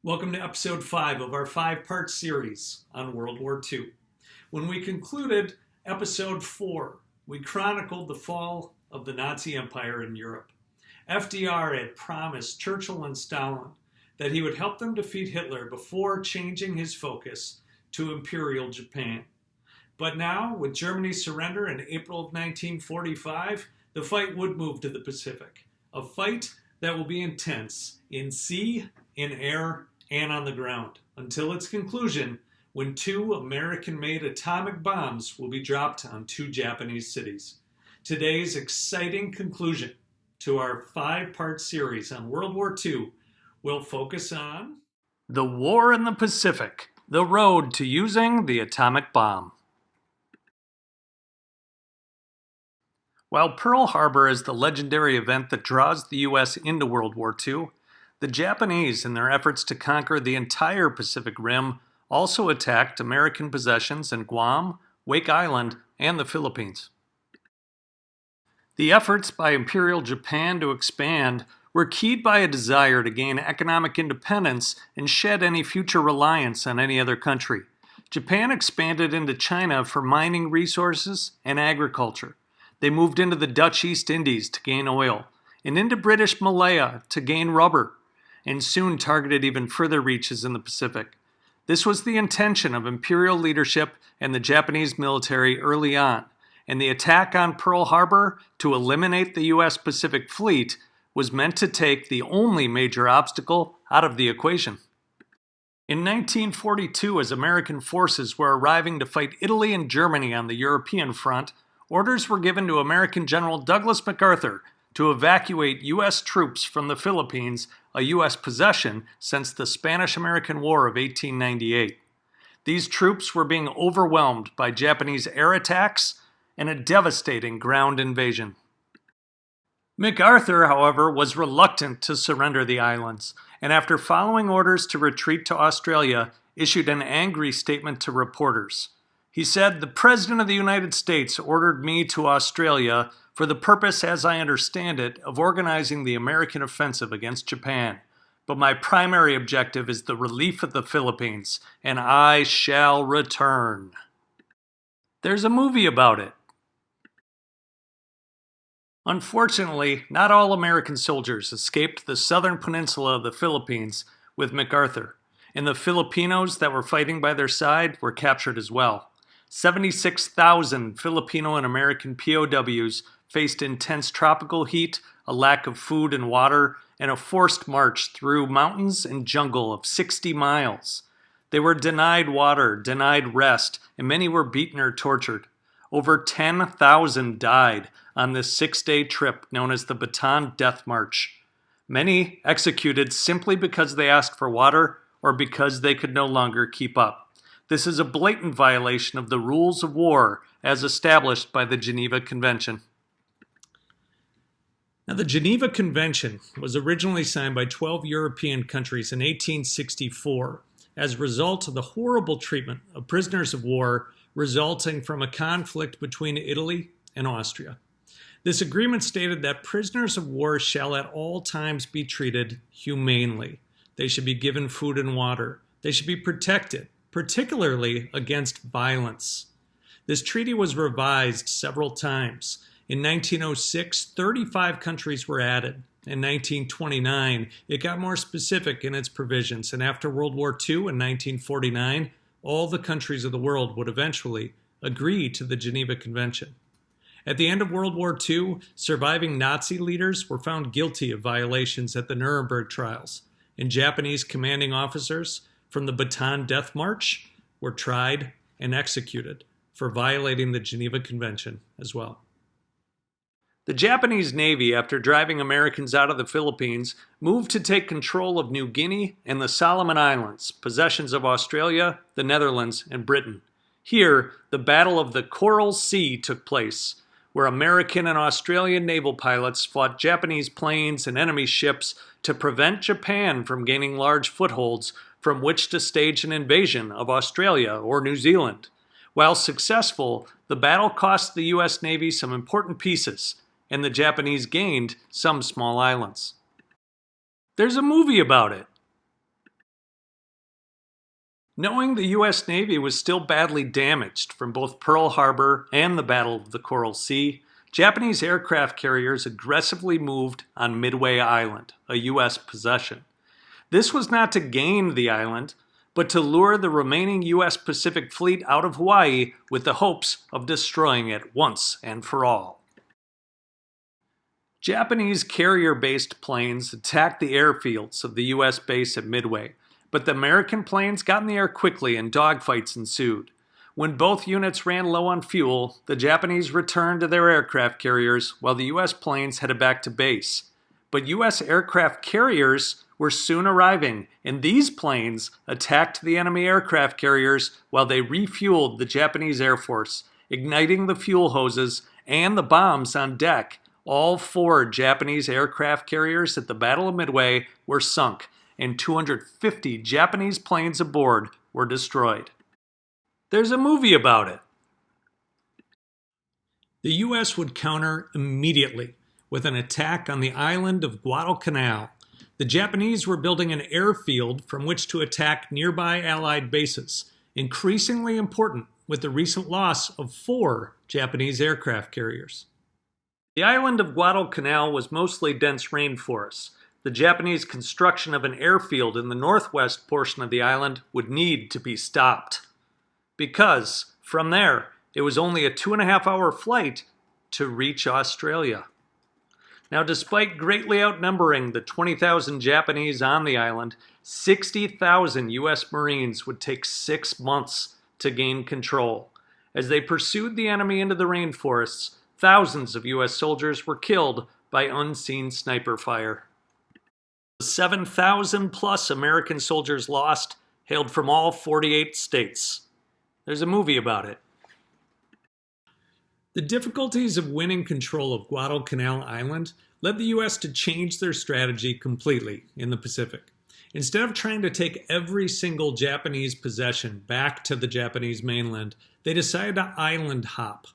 Welcome to episode 5 of our 5-part series on World War II. When we concluded episode 4, we chronicled the fall of the Nazi Empire in Europe. FDR had promised Churchill and Stalin that he would help them defeat Hitler before changing his focus to Imperial Japan. But now, with Germany's surrender in April of 1945, the fight would move to the Pacific. A fight that will be intense in sea, in air, and on the ground, until its conclusion when 2 American-made atomic bombs will be dropped on 2 Japanese cities. Today's exciting conclusion to our 5-part series on World War II will focus on the War in the Pacific, the road to using the atomic bomb. While Pearl Harbor is the legendary event that draws the U.S. into World War II, the Japanese, in their efforts to conquer the entire Pacific Rim, also attacked American possessions in Guam, Wake Island, and the Philippines. The efforts by Imperial Japan to expand were keyed by a desire to gain economic independence and shed any future reliance on any other country. Japan expanded into China for mining resources and agriculture. They moved into the Dutch East Indies to gain oil, and into British Malaya to gain rubber, and soon targeted even further reaches in the Pacific. This was the intention of imperial leadership and the Japanese military early on, and the attack on Pearl Harbor to eliminate the U.S. Pacific Fleet was meant to take the only major obstacle out of the equation. In 1942, as American forces were arriving to fight Italy and Germany on the European front, orders were given to American General Douglas MacArthur to evacuate U.S. troops from the Philippines, a U.S. possession since the Spanish-American War of 1898. These troops were being overwhelmed by Japanese air attacks and a devastating ground invasion. MacArthur, however, was reluctant to surrender the islands, and after following orders to retreat to Australia, issued an angry statement to reporters. He said, "The President of the United States ordered me to Australia for the purpose, as I understand it, of organizing the American offensive against Japan. But my primary objective is the relief of the Philippines, and I shall return." There's a movie about it. Unfortunately, not all American soldiers escaped the southern peninsula of the Philippines with MacArthur, and the Filipinos that were fighting by their side were captured as well. 76,000 Filipino and American POWs faced intense tropical heat, a lack of food and water, and a forced march through mountains and jungle of 60 miles. They were denied water, denied rest, and many were beaten or tortured. Over 10,000 died on this 6-day trip known as the Bataan Death March. Many executed simply because they asked for water or because they could no longer keep up. This is a blatant violation of the rules of war as established by the Geneva Convention. Now, the Geneva Convention was originally signed by 12 European countries in 1864 as a result of the horrible treatment of prisoners of war resulting from a conflict between Italy and Austria. This agreement stated that prisoners of war shall at all times be treated humanely. They should be given food and water. They should be protected, particularly against violence. This treaty was revised several times. In 1906, 35 countries were added. In 1929, it got more specific in its provisions, and after World War II in 1949, all the countries of the world would eventually agree to the Geneva Convention. At the end of World War II, surviving Nazi leaders were found guilty of violations at the Nuremberg trials, and Japanese commanding officers from the Bataan Death March were tried and executed for violating the Geneva Convention as well. The Japanese Navy, after driving Americans out of the Philippines, moved to take control of New Guinea and the Solomon Islands, possessions of Australia, the Netherlands, and Britain. Here, the Battle of the Coral Sea took place, where American and Australian naval pilots fought Japanese planes and enemy ships to prevent Japan from gaining large footholds from which to stage an invasion of Australia or New Zealand. While successful, the battle cost the U.S. Navy some important pieces, and the Japanese gained some small islands. There's a movie about it. Knowing the U.S. Navy was still badly damaged from both Pearl Harbor and the Battle of the Coral Sea, Japanese aircraft carriers aggressively moved on Midway Island, a U.S. possession. This was not to gain the island, but to lure the remaining U.S. Pacific Fleet out of Hawaii with the hopes of destroying it once and for all. Japanese carrier-based planes attacked the airfields of the U.S. base at Midway, but the American planes got in the air quickly and dogfights ensued. When both units ran low on fuel, the Japanese returned to their aircraft carriers while the U.S. planes headed back to base. But U.S. aircraft carriers were soon arriving, and these planes attacked the enemy aircraft carriers while they refueled the Japanese Air Force, igniting the fuel hoses and the bombs on deck. All 4 Japanese aircraft carriers at the Battle of Midway were sunk, and 250 Japanese planes aboard were destroyed. There's a movie about it. The U.S. would counter immediately with an attack on the island of Guadalcanal. The Japanese were building an airfield from which to attack nearby Allied bases, increasingly important with the recent loss of 4 Japanese aircraft carriers. The island of Guadalcanal was mostly dense rainforests. The Japanese construction of an airfield in the northwest portion of the island would need to be stopped, because from there it was only a 2.5-hour flight to reach Australia. Now, despite greatly outnumbering the 20,000 Japanese on the island, 60,000 U.S. Marines would take 6 months to gain control. As they pursued the enemy into the rainforests, thousands of U.S. soldiers were killed by unseen sniper fire. The 7,000 plus American soldiers lost hailed from all 48 states. There's a movie about it. The difficulties of winning control of Guadalcanal Island led the U.S. to change their strategy completely in the Pacific. Instead of trying to take every single Japanese possession back to the Japanese mainland, they decided to island hop.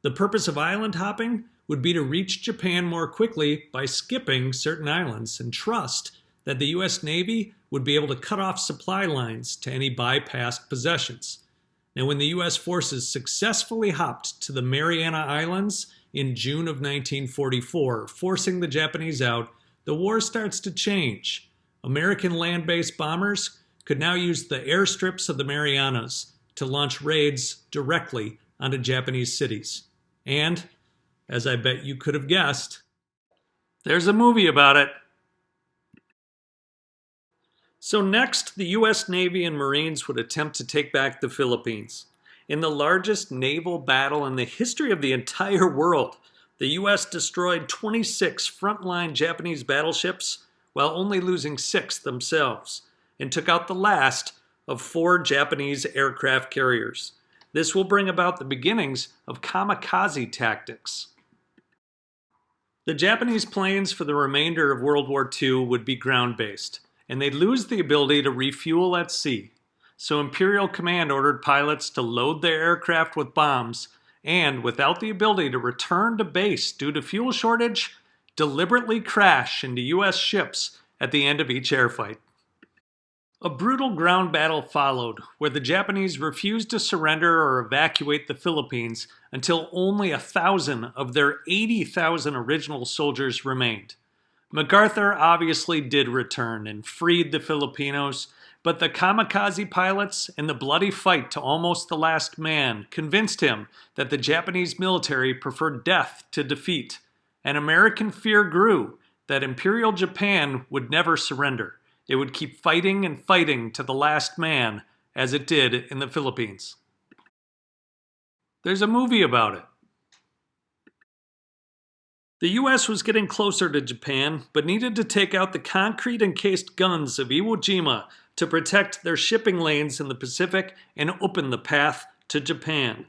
The purpose of island hopping would be to reach Japan more quickly by skipping certain islands and trust that the U.S. Navy would be able to cut off supply lines to any bypassed possessions. Now, when the U.S. forces successfully hopped to the Mariana Islands in June of 1944, forcing the Japanese out, the war starts to change. American land-based bombers could now use the airstrips of the Marianas to launch raids directly onto Japanese cities. And, as I bet you could have guessed, there's a movie about it. So next, the U.S. Navy and Marines would attempt to take back the Philippines. In the largest naval battle in the history of the entire world, the U.S. destroyed 26 frontline Japanese battleships while only losing 6 themselves, and took out the last of 4 Japanese aircraft carriers. This will bring about the beginnings of kamikaze tactics. The Japanese planes for the remainder of World War II would be ground-based, and they'd lose the ability to refuel at sea. So Imperial Command ordered pilots to load their aircraft with bombs, and without the ability to return to base due to fuel shortage, deliberately crash into U.S. ships at the end of each airfight. A brutal ground battle followed, where the Japanese refused to surrender or evacuate the Philippines until only 1,000 of their 80,000 original soldiers remained. MacArthur obviously did return and freed the Filipinos, but the kamikaze pilots and the bloody fight to almost the last man convinced him that the Japanese military preferred death to defeat, and American fear grew that Imperial Japan would never surrender. It would keep fighting and fighting to the last man, as it did in the Philippines. There's a movie about it. The U.S. was getting closer to Japan, but needed to take out the concrete-encased guns of Iwo Jima to protect their shipping lanes in the Pacific and open the path to Japan.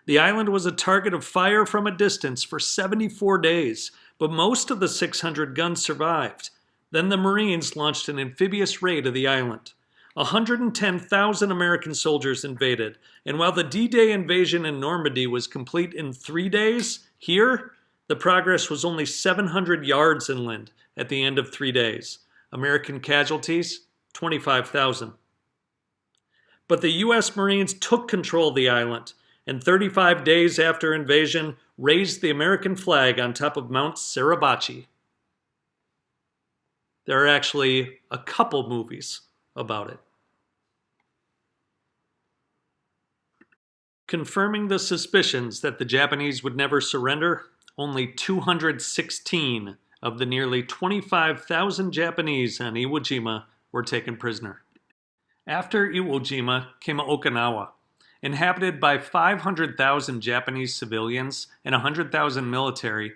The island was a target of fire from a distance for 74 days, but most of the 600 guns survived. Then the Marines launched an amphibious raid of the island. 110,000 American soldiers invaded, and while the D-Day invasion in Normandy was complete in 3 days, here, the progress was only 700 yards inland at the end of 3 days. American casualties, 25,000. But the U.S. Marines took control of the island, and 35 days after invasion, raised the American flag on top of Mount Suribachi. There are actually a couple movies about it. Confirming the suspicions that the Japanese would never surrender, only 216 of the nearly 25,000 Japanese on Iwo Jima were taken prisoner. After Iwo Jima came Okinawa, inhabited by 500,000 Japanese civilians and 100,000 military.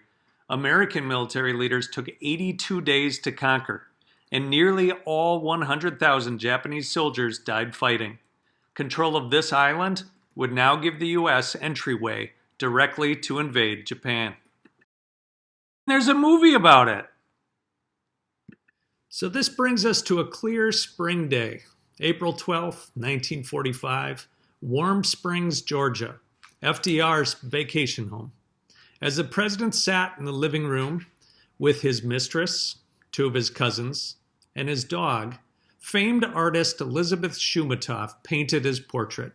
American military leaders took 82 days to conquer, and nearly all 100,000 Japanese soldiers died fighting. Control of this island would now give the U.S. entryway directly to invade Japan. There's a movie about it. So this brings us to a clear spring day, April 12th, 1945, Warm Springs, Georgia, FDR's vacation home. As the president sat in the living room with his mistress, two of his cousins, and his dog, famed artist Elizabeth Shumatoff painted his portrait.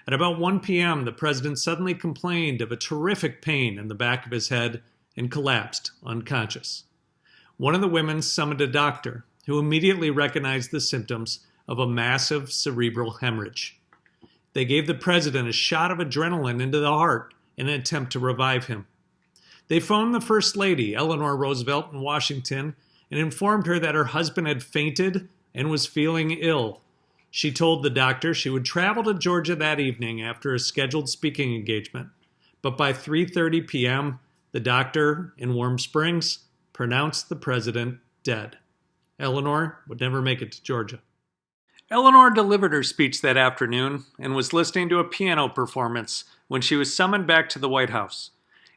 At about 1 p.m., the president suddenly complained of a terrific pain in the back of his head and collapsed unconscious. One of the women summoned a doctor, who immediately recognized the symptoms of a massive cerebral hemorrhage. They gave the president a shot of adrenaline into the heart in an attempt to revive him. They phoned the First Lady, Eleanor Roosevelt, in Washington, and informed her that her husband had fainted and was feeling ill. She told the doctor she would travel to Georgia that evening after a scheduled speaking engagement. But by 3:30 p.m., the doctor in Warm Springs pronounced the president dead. Eleanor would never make it to Georgia. Eleanor delivered her speech that afternoon and was listening to a piano performance when she was summoned back to the White House.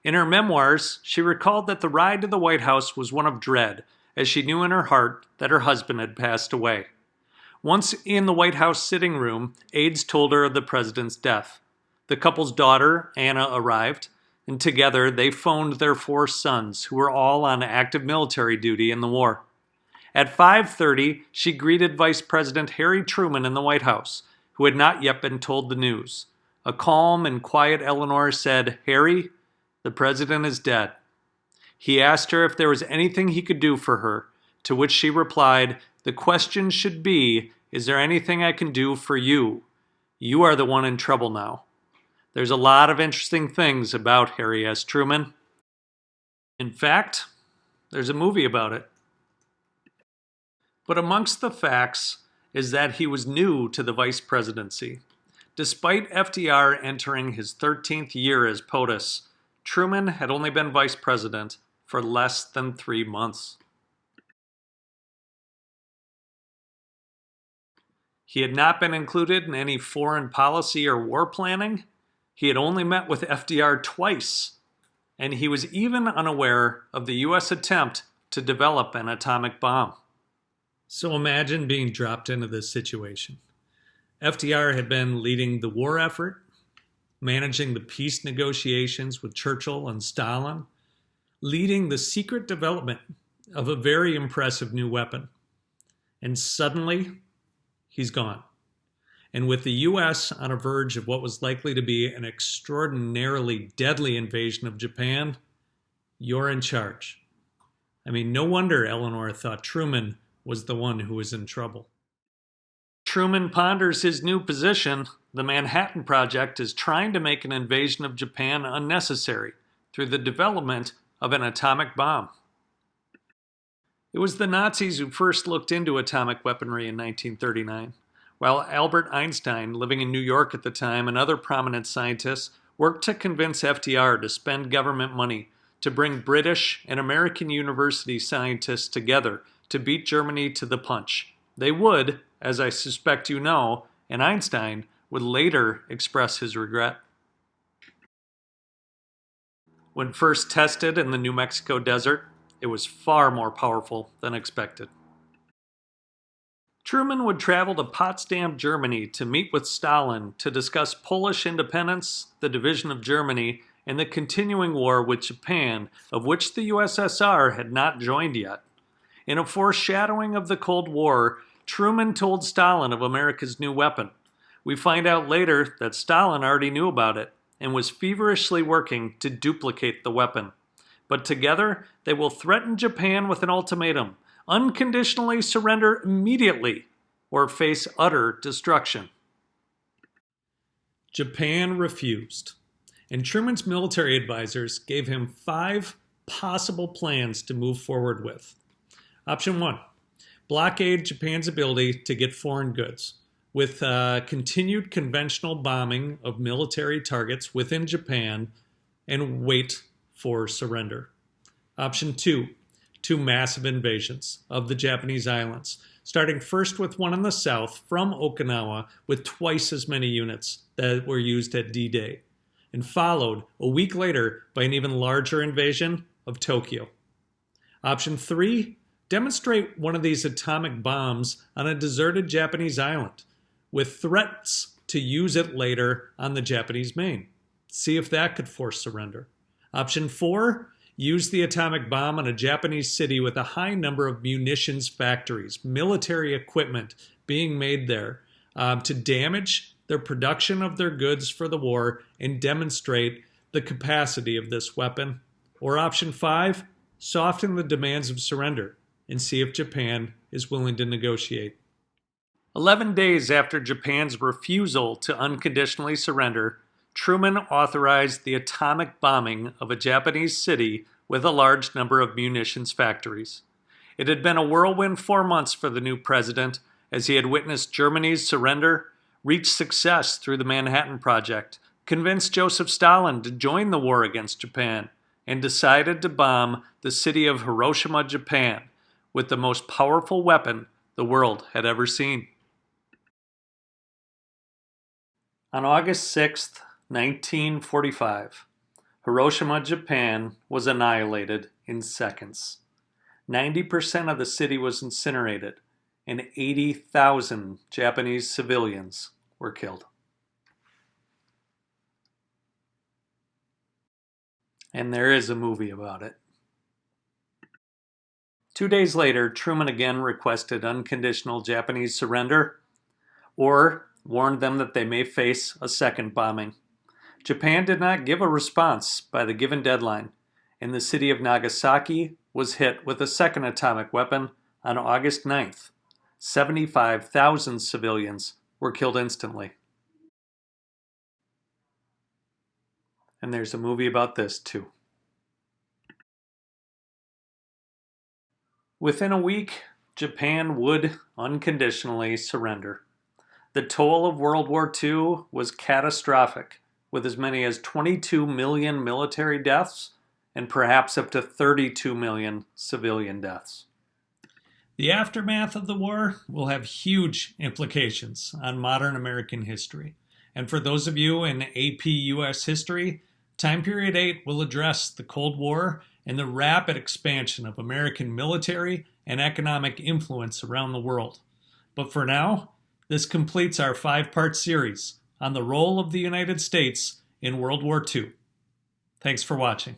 In her memoirs, she recalled that the ride to the White House was one of dread, as she knew in her heart that her husband had passed away. Once in the White House sitting room, aides told her of the president's death. The couple's daughter, Anna, arrived, and together they phoned their 4 sons, who were all on active military duty in the war. At 5:30, she greeted Vice President Harry Truman in the White House, who had not yet been told the news. A calm and quiet Eleanor said, "Harry, the president is dead." He asked her if there was anything he could do for her, to which she replied, "The question should be, is there anything I can do for you? You are the one in trouble now." There's a lot of interesting things about Harry S. Truman. In fact, there's a movie about it. But amongst the facts is that he was new to the vice presidency. Despite FDR entering his 13th year as POTUS, Truman had only been vice president for less than 3 months. He had not been included in any foreign policy or war planning. He had only met with FDR twice, and he was even unaware of the U.S. attempt to develop an atomic bomb. So imagine being dropped into this situation. FDR had been leading the war effort, managing the peace negotiations with Churchill and Stalin, leading the secret development of a very impressive new weapon. And suddenly, he's gone. And with the U.S. on a verge of what was likely to be an extraordinarily deadly invasion of Japan, you're in charge. I mean, no wonder Eleanor thought Truman was the one who was in trouble. Truman ponders his new position. The Manhattan Project is trying to make an invasion of Japan unnecessary through the development of an atomic bomb. It was the Nazis who first looked into atomic weaponry in 1939, while Albert Einstein, living in New York at the time, and other prominent scientists worked to convince FDR to spend government money to bring British and American university scientists together to beat Germany to the punch. They would, as I suspect you know, and Einstein would later express his regret. When first tested in the New Mexico desert, it was far more powerful than expected. Truman would travel to Potsdam, Germany to meet with Stalin to discuss Polish independence, the division of Germany, and the continuing war with Japan, of which the USSR had not joined yet. In a foreshadowing of the Cold War, Truman told Stalin of America's new weapon. We find out later that Stalin already knew about it and was feverishly working to duplicate the weapon. But together, they will threaten Japan with an ultimatum: unconditionally surrender immediately or face utter destruction. Japan refused, and Truman's military advisors gave him 5 possible plans to move forward with. Option 1, blockade Japan's ability to get foreign goods with continued conventional bombing of military targets within Japan and wait for surrender. Option 2, 2 massive invasions of the Japanese islands, starting first with one in the south from Okinawa with twice as many units that were used at D-Day, and followed a week later by an even larger invasion of Tokyo. Option 3, demonstrate one of these atomic bombs on a deserted Japanese island, with threats to use it later on the Japanese main. See if that could force surrender. Option 4, use the atomic bomb on a Japanese city with a high number of munitions factories, military equipment being made there, to damage their production of their goods for the war and demonstrate the capacity of this weapon. Or option 5, soften the demands of surrender and see if Japan is willing to negotiate. 11 days after Japan's refusal to unconditionally surrender, Truman authorized the atomic bombing of a Japanese city with a large number of munitions factories. It had been a whirlwind 4 months for the new president, as he had witnessed Germany's surrender, reached success through the Manhattan Project, convinced Joseph Stalin to join the war against Japan, and decided to bomb the city of Hiroshima, Japan, with the most powerful weapon the world had ever seen. On August 6, 1945, Hiroshima, Japan was annihilated in seconds. 90% of the city was incinerated, and 80,000 Japanese civilians were killed. And there is a movie about it. 2 days later, Truman again requested unconditional Japanese surrender, or warned them that they may face a second bombing. Japan did not give a response by the given deadline, and the city of Nagasaki was hit with a second atomic weapon on August 9th. 75,000 civilians were killed instantly. And there's a movie about this too. Within a week, Japan would unconditionally surrender. The toll of World War II was catastrophic, with as many as 22 million military deaths and perhaps up to 32 million civilian deaths. The aftermath of the war will have huge implications on modern American history. And for those of you in APUSH history, Time Period 8 will address the Cold War and the rapid expansion of American military and economic influence around the world. But for now, this completes our 5-part series on the role of the United States in World War II. Thanks for watching.